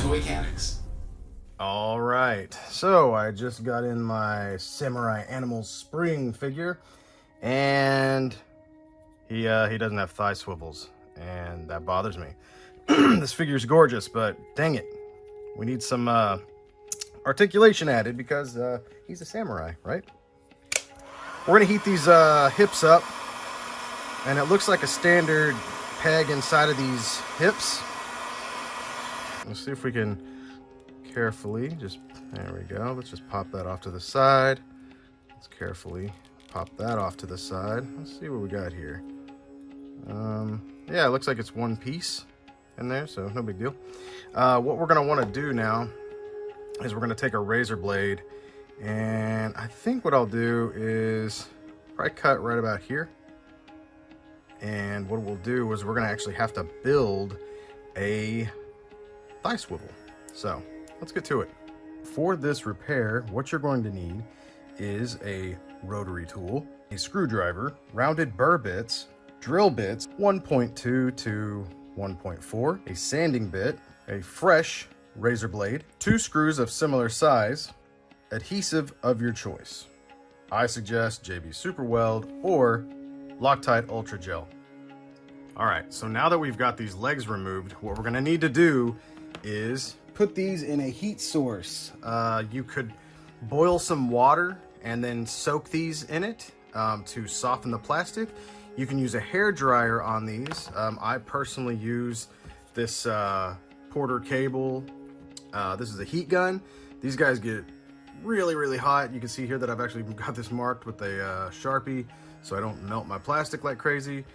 Auto Mechanics. All right, so I just got in my Samurai Animal Spring figure, and he doesn't have thigh swivels, and that bothers me. This figure's gorgeous, but dang it, we need some articulation added because he's a samurai, right? We're gonna heat these hips up, and it looks like a standard peg inside of these hips. Let's see if we can carefully there we go. Let's just pop that off to the side. Let's carefully pop that off to the side. Let's see what we got here. Yeah, it looks like it's one piece in there, so no big deal. What we're gonna want to do now is we're gonna take a razor blade, and I think what I'll do is probably cut right about here. And what we'll do is we're gonna actually have to build a thigh swivel. So let's get to it. For this repair, what you're going to need is a rotary tool, a screwdriver, rounded burr bits, drill bits 1.2 to 1.4, a sanding bit, a fresh razor blade, 2 screws of similar size, adhesive of your choice. I suggest JB Super Weld or Loctite Ultra Gel. All right, so now that we've got these legs removed, what we're gonna need to do is put these in a heat source. You could boil some water and then soak these in it to soften the plastic. You can use a hair dryer on these. I personally use this Porter cable. This is a heat gun. These guys get really, really hot. You can see here that I've actually got this marked with a Sharpie so I don't melt my plastic like crazy.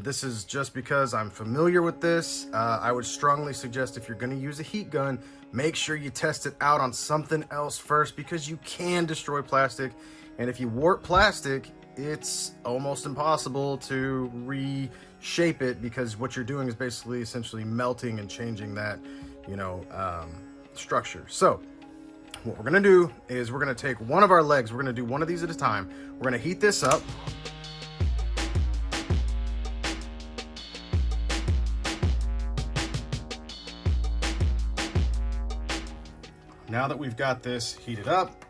This is just because I'm familiar with this. I would strongly suggest if you're gonna use a heat gun, make sure you test it out on something else first, because you can destroy plastic. And if you warp plastic, it's almost impossible to reshape it, because what you're doing is basically essentially melting and changing that, structure. So what we're gonna do is we're gonna take one of our legs. We're gonna do one of these at a time. We're gonna heat this up. Now that we've got this heated up,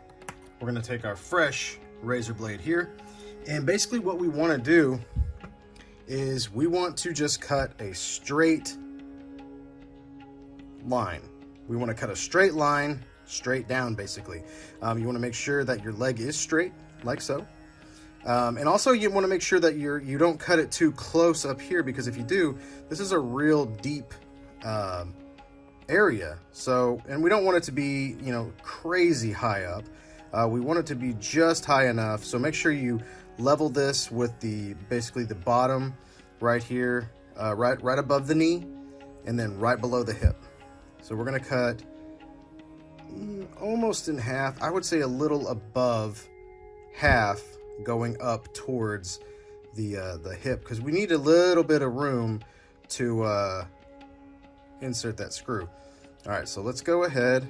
we're gonna take our fresh razor blade here. And basically what we wanna do is we want to just cut a straight line. We wanna cut a straight line, straight down basically. You wanna make sure that your leg is straight, like so. And also you wanna make sure that you don't cut it too close up here, because if you do, this is a real deep area. So, and we don't want it to be, crazy high up. We want it to be just high enough. So make sure you level this with basically the bottom right here, right above the knee, and then right below the hip. So we're gonna cut almost in half. I would say a little above half, going up towards the hip, because we need a little bit of room to insert that screw. All right, so let's go ahead.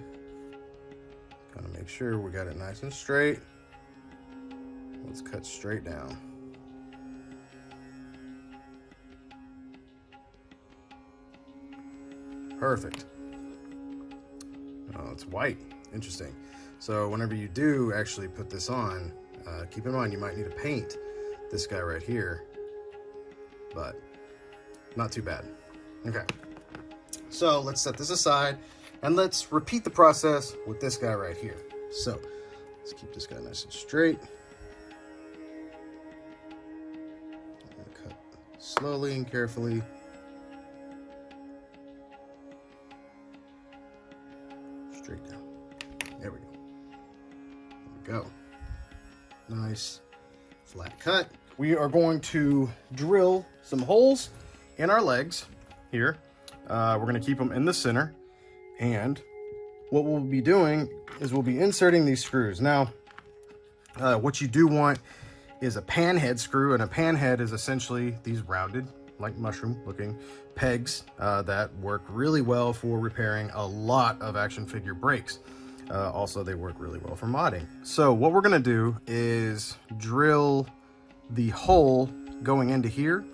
Gotta make sure we got it nice and straight. Let's cut straight down. Perfect. Oh, it's white. Interesting. So whenever you do actually put this on, keep in mind you might need to paint this guy right here, but not too bad. Okay. So let's set this aside and let's repeat the process with this guy right here. So let's keep this guy nice and straight. I'm gonna cut slowly and carefully. Straight down. There we go. There we go. Nice flat cut. We are going to drill some holes in our legs here. We're going to keep them in the center, and what we'll be doing is we'll be inserting these screws. Now, what you do want is a pan head screw, and a pan head is essentially these rounded, like mushroom looking pegs that work really well for repairing a lot of action figure brakes. Also, they work really well for modding. So what we're going to do is drill the hole going into here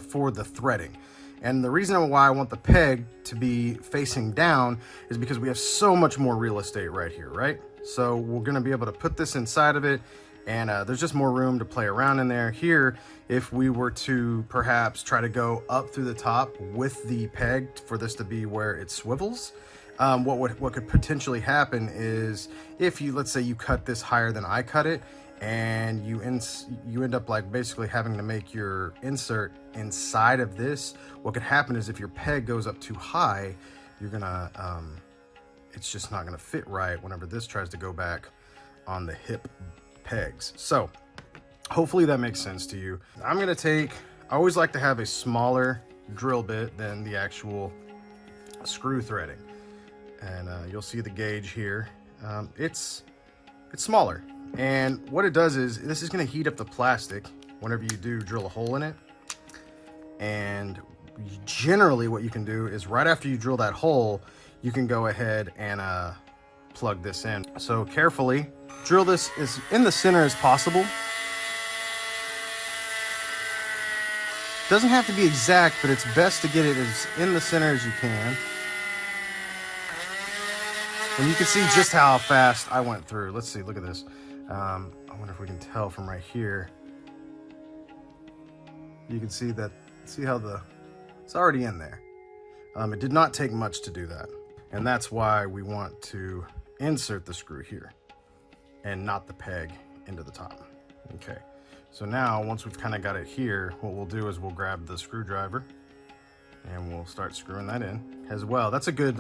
for the threading. And the reason why I want the peg to be facing down is because we have so much more real estate right here, right? So we're gonna be able to put this inside of it, and there's just more room to play around in there. Here, if we were to perhaps try to go up through the top with the peg for this to be where it swivels, what could potentially happen is if you, let's say you cut this higher than I cut it, and you end up like basically having to make your insert inside of this, what could happen is if your peg goes up too high, you're gonna it's just not gonna fit right whenever this tries to go back on the hip pegs. So hopefully that makes sense to you. I always like to have a smaller drill bit than the actual screw threading, and you'll see the gauge here. It's smaller. And what it does is, this is going to heat up the plastic whenever you do drill a hole in it. And generally what you can do is right after you drill that hole, you can go ahead and plug this in. So carefully drill this as in the center as possible. Doesn't have to be exact, but it's best to get it as in the center as you can. And you can see just how fast I went through. Let's see, look at this. I wonder if we can tell from right here. You can see that, see how it's already in there. It did not take much to do that. And that's why we want to insert the screw here and not the peg into the top. Okay, so now once we've kind of got it here, what we'll do is we'll grab the screwdriver and we'll start screwing that in as well. That's a good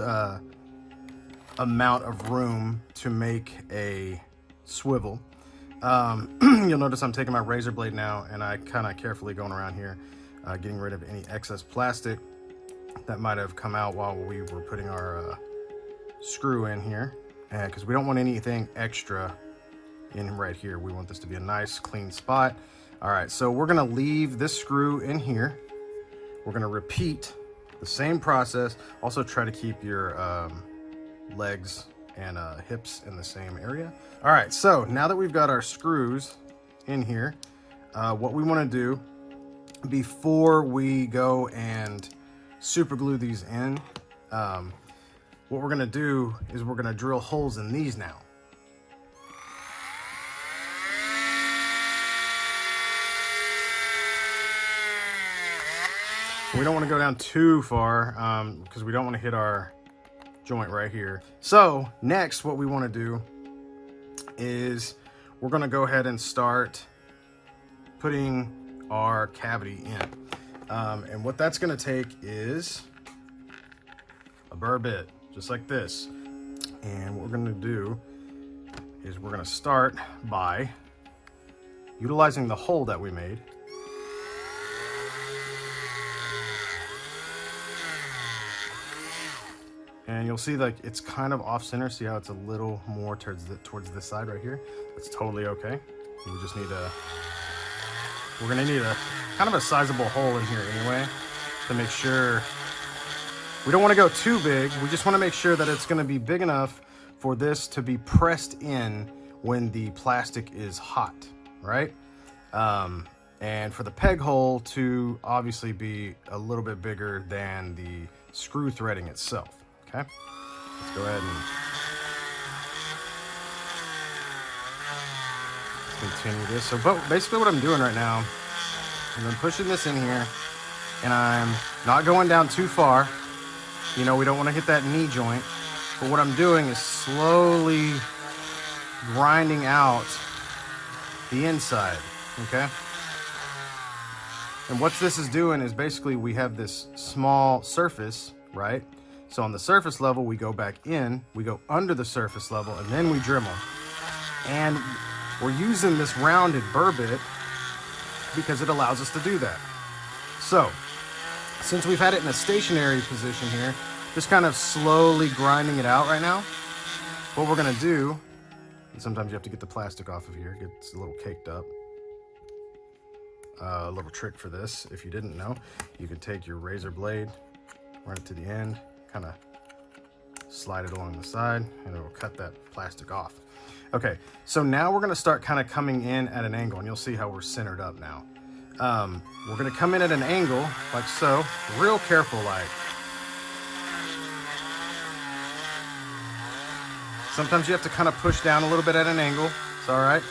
amount of room to make a swivel. You'll notice I'm taking my razor blade now, and I kind of carefully going around here, getting rid of any excess plastic that might have come out while we were putting our screw in here, because we don't want anything extra in right here. We want this to be a nice clean spot. All right, so we're gonna leave this screw in here. We're gonna repeat the same process. Also try to keep your legs and hips in the same area. All right, so now that we've got our screws in here, what we want to do before we go and super glue these in, what we're going to do is we're going to drill holes in these now. We don't want to go down too far because we don't want to hit our joint right here. So next, what we want to do is we're going to go ahead and start putting our cavity in. And what that's going to take is a burr bit, just like this. And what we're going to do is we're going to start by utilizing the hole that we made. And you'll see like it's kind of off center. See how it's a little more towards this side right here? That's totally okay. We just need we're gonna need a kind of a sizable hole in here anyway to make sure. We don't want to go too big. We just want to make sure that it's going to be big enough for this to be pressed in when the plastic is hot, right? And for the peg hole to obviously be a little bit bigger than the screw threading itself. Okay, let's go ahead and continue this. So basically what I'm doing right now is I'm pushing this in here and I'm not going down too far. You know, we don't want to hit that knee joint, but what I'm doing is slowly grinding out the inside, okay? And what this is doing is basically we have this small surface, right? So on the surface level, we go back in, we go under the surface level, and then we Dremel. And we're using this rounded burr bit because it allows us to do that. So, since we've had it in a stationary position here, just kind of slowly grinding it out right now, what we're gonna do, and sometimes you have to get the plastic off of here, it gets a little caked up. A little trick for this, if you didn't know, you could take your razor blade, run it to the end, kind of slide it along the side, and it will cut that plastic off. Okay, so now we're gonna start kind of coming in at an angle, and you'll see how we're centered up now. We're gonna come in at an angle, like so, real careful like. Sometimes you have to kind of push down a little bit at an angle, it's all right.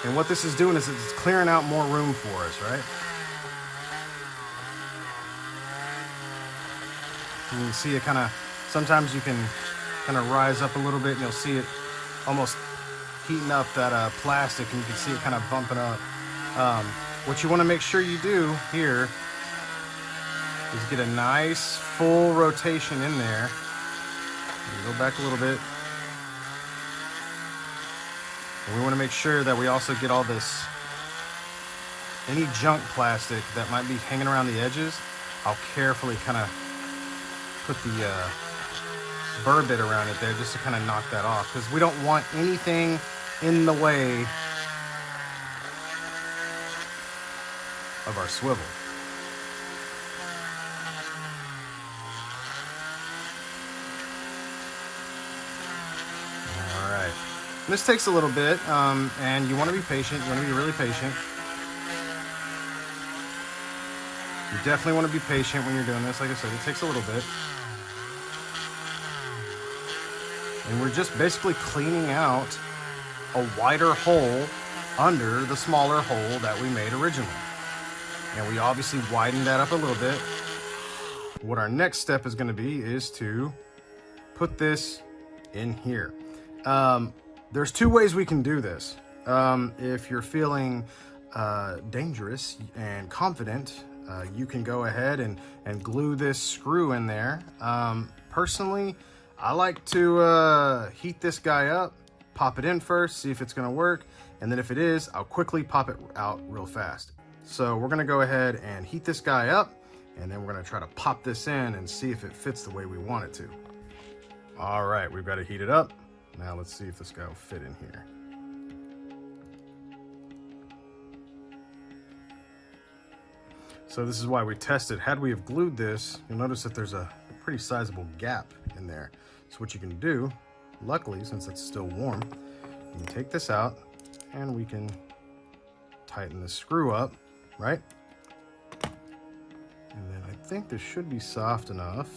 And what this is doing is it's clearing out more room for us, right? You can see it kind of, sometimes you can kind of rise up a little bit and you'll see it almost heating up that plastic, and you can see it kind of bumping up. What you want to make sure you do here is get a nice full rotation in there. Go back a little bit. And we want to make sure that we also get all this, any junk plastic that might be hanging around the edges. I'll carefully kind of put the burr bit around it there just to kind of knock that off, because we don't want anything in the way of our swivel. All right, this takes a little bit, and you want to be patient. You want to be really patient. You definitely want to be patient when you're doing this. Like I said, it takes a little bit. And we're just basically cleaning out a wider hole under the smaller hole that we made originally. And we obviously widened that up a little bit. What our next step is going to be is to put this in here. There's two ways we can do this. If you're feeling dangerous and confident, you can go ahead and glue this screw in there. Personally, I like to heat this guy up, pop it in first, see if it's going to work, and then if it is, I'll quickly pop it out real fast. So we're going to go ahead and heat this guy up, and then we're going to try to pop this in and see if it fits the way we want it to. All right, we've got it heated up. Now let's see if this guy will fit in here. So this is why we tested. Had we have glued this, you'll notice that there's a pretty sizable gap in there. So what you can do, luckily, since it's still warm, you can take this out and we can tighten the screw up, right? And then I think this should be soft enough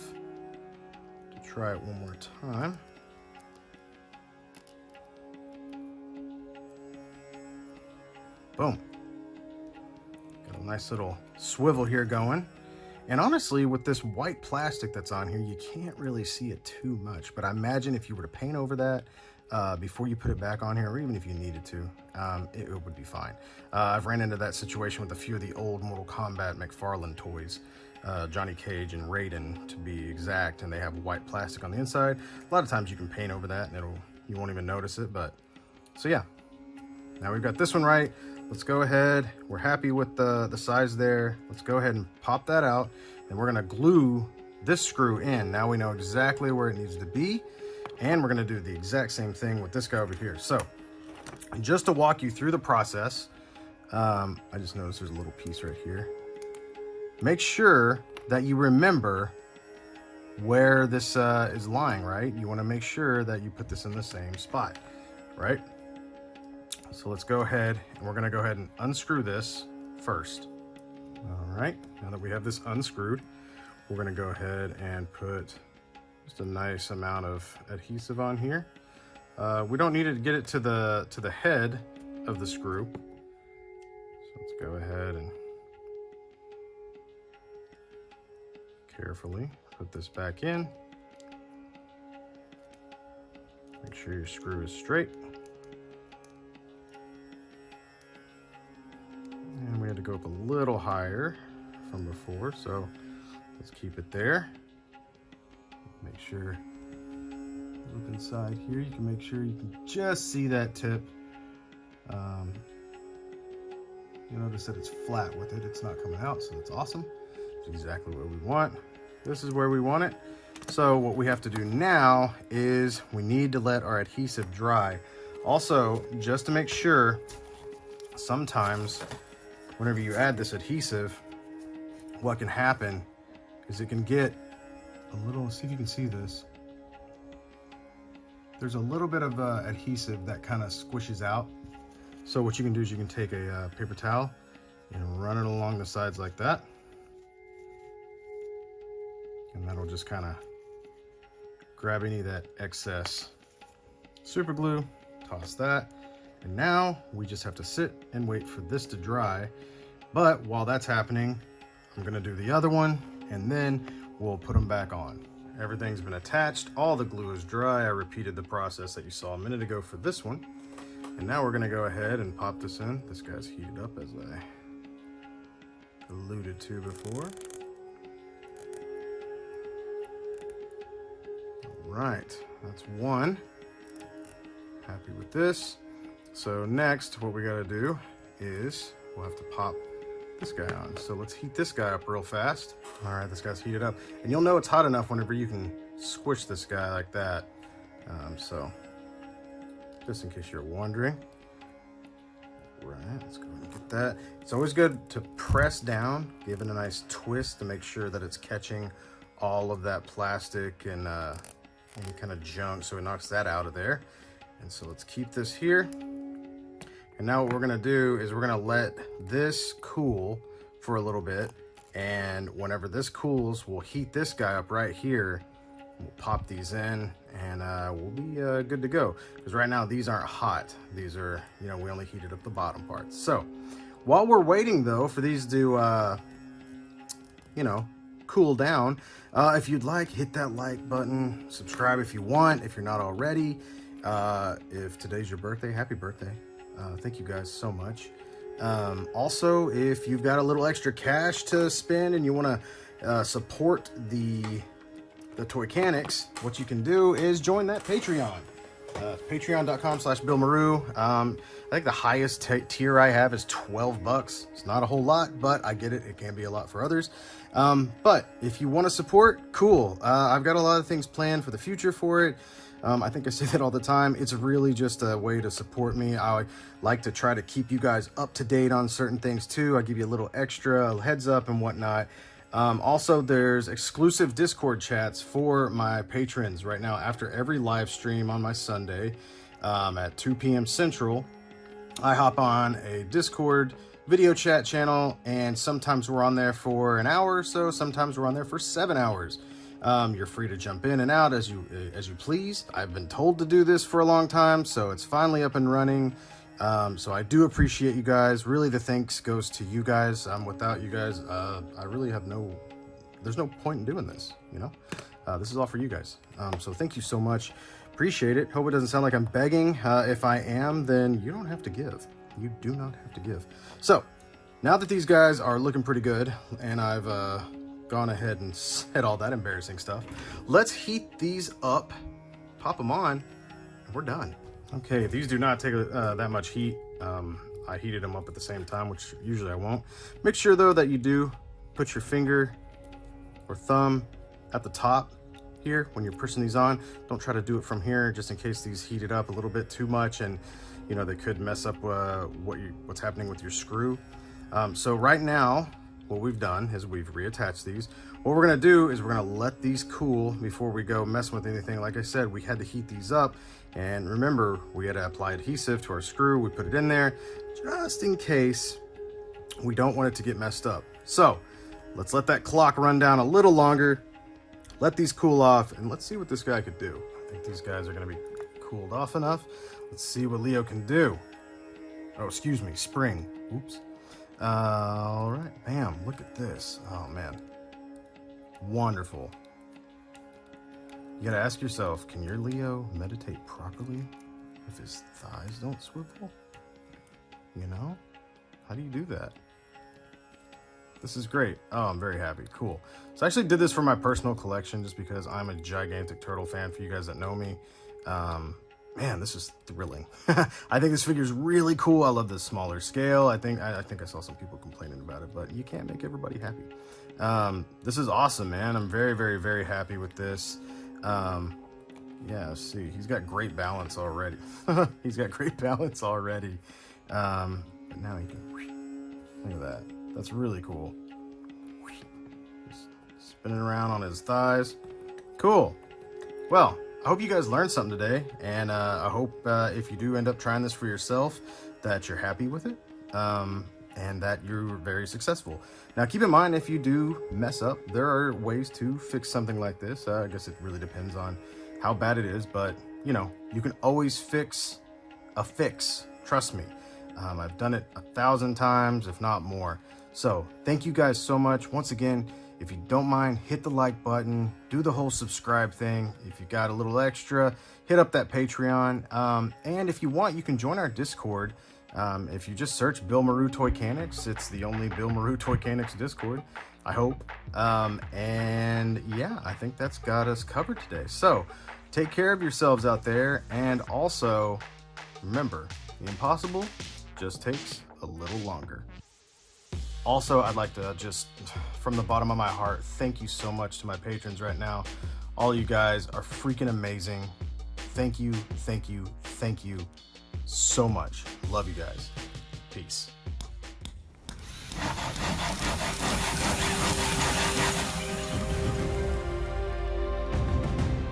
to try it one more time. Boom. Got a nice little swivel here going. And honestly, with this white plastic that's on here, you can't really see it too much. But I imagine if you were to paint over that before you put it back on here, or even if you needed to, it would be fine. I've ran into that situation with a few of the old Mortal Kombat McFarlane toys, Johnny Cage and Raiden to be exact, and they have white plastic on the inside. A lot of times you can paint over that and you won't even notice it. But so yeah, now we've got this one right. Let's go ahead. We're happy with the size there. Let's go ahead and pop that out, and we're gonna glue this screw in. Now we know exactly where it needs to be, and we're gonna do the exact same thing with this guy over here. So just to walk you through the process, I just noticed there's a little piece right here. Make sure that you remember where this is lying, right? You wanna make sure that you put this in the same spot, right? So let's go ahead, and we're gonna go ahead and unscrew this first. All right, now that we have this unscrewed, we're gonna go ahead and put just a nice amount of adhesive on here. We don't need to get it to the head of the screw. So let's go ahead and carefully put this back in. Make sure your screw is straight. And we had to go up a little higher from before, so let's keep it there. Make sure, look inside here, you can make sure you can just see that tip. You notice that it's flat with it, it's not coming out, so that's awesome. It's exactly what we want. This is where we want it. So what we have to do now is we need to let our adhesive dry. Also, just to make sure, sometimes whenever you add this adhesive, what can happen is it can get a little, see if you can see this. There's a little bit of adhesive that kind of squishes out. So what you can do is you can take a paper towel And run it along the sides like that. And that'll just kind of grab any of that excess super glue, toss that. And now we just have to sit and wait for this to dry. But while that's happening, I'm gonna do the other one and then we'll put them back on. Everything's been attached, all the glue is dry. I repeated the process that you saw a minute ago for this one. And now we're gonna go ahead and pop this in. This guy's heated up as I alluded to before. All right, that's one. Happy with this. So next, what we gotta do is we'll have to pop this guy on. So let's heat this guy up real fast. All right, this guy's heated up. And you'll know it's hot enough whenever you can squish this guy like that. So just in case you're wondering. Right, let's go and get that. It's always good to press down, give it a nice twist to make sure that it's catching all of that plastic and any kind of junk, so it knocks that out of there. And so let's keep this here. And now what we're gonna do is we're gonna let this cool for a little bit. And whenever this cools, we'll heat this guy up right here. We'll pop these in and we'll be good to go. Because right now these aren't hot. These are, you know, we only heated up the bottom parts. So while we're waiting though for these to, you know, cool down, if you'd like, hit that like button, subscribe if you want, if you're not already. If today's your birthday, happy birthday. Thank you guys so much. Also, if you've got a little extra cash to spend and you want to support the Toycanics, what you can do is join that Patreon. Patreon.com/BillMaru. I think the highest tier I have is $12. It's not a whole lot, but I get it. It can be a lot for others. But if you want to support, cool. I've got a lot of things planned for the future for it. I think I say that all the time. It's really just a way to support me. I like to try to keep you guys up to date on certain things too. I give you a little extra heads up and whatnot. Also, there's exclusive Discord chats for my patrons right now. After every live stream on my Sunday at 2 p.m. Central, I hop on a Discord video chat channel, and sometimes we're on there for an hour or so. Sometimes we're on there for 7 hours. You're free to jump in and out as you please. I've been told to do this for a long time, so it's finally up and running. So I do appreciate you guys. Really, the thanks goes to you guys. Without you guys, I really have there's no point in doing this, you know? This is all for you guys. So thank you so much. Appreciate it. Hope it doesn't sound like I'm begging. If I am, then you don't have to give. You do not have to give. So now that these guys are looking pretty good and I've gone ahead and said all that embarrassing stuff, let's heat these up, pop them on, and we're done. Okay, these do not take that much heat. I heated them up at the same time, which usually I won't. Make sure though that you do put your finger or thumb at the top here when you're pushing these on. Don't try to do it from here, just in case these heated up a little bit too much and you know they could mess up what's happening with your screw. So right now, what we've done is we've reattached these. What we're gonna do is we're gonna let these cool before we go messing with anything. Like I said, we had to heat these up, and remember, we had to apply adhesive to our screw. We put it in there just in case we don't want it to get messed up. So let's let that clock run down a little longer, let these cool off, and let's see what this guy could do. I think these guys are gonna be cooled off enough. Let's see what Leo can do. Oh, excuse me, spring, oops. All right, bam, look at this. Oh man, wonderful. You gotta ask yourself, can your Leo meditate properly if his thighs don't swivel? You know, how do you do that? This is great. Oh, I'm very happy. Cool. So I actually did this for my personal collection just because I'm a gigantic turtle fan. For you guys that know me, man, this is thrilling. I think this figure is really cool. I love the smaller scale. I think I saw some people complaining about it, but you can't make everybody happy. This is awesome, man. I'm very, very, very happy with this. Yeah, see, he's got great balance already. He's got great balance already. But now he can, look at that. That's really cool. Just spinning around on his thighs. Cool. Well, I hope you guys learned something today, and I hope if you do end up trying this for yourself that you're happy with it. and that you're very successful. Now, keep in mind, if you do mess up, there are ways to fix something like this. I guess it really depends on how bad it is, but you know, you can always fix a fix. Trust me. I've done it 1,000 times, if not more. So thank you guys so much. Once again, if you don't mind, hit the like button, do the whole subscribe thing. If you got a little extra, hit up that Patreon. And if you want, you can join our Discord. If you just search Bill Maru Toycanics, it's the only Bill Maru Toycanics Discord, I hope. And yeah, I think that's got us covered today. So take care of yourselves out there. And also remember, the impossible just takes a little longer. Also, I'd like to just, from the bottom of my heart, thank you so much to my patrons right now. All you guys are freaking amazing. Thank you, thank you, thank you so much. Love you guys. Peace.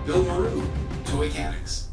Bill Maru, Toycanics.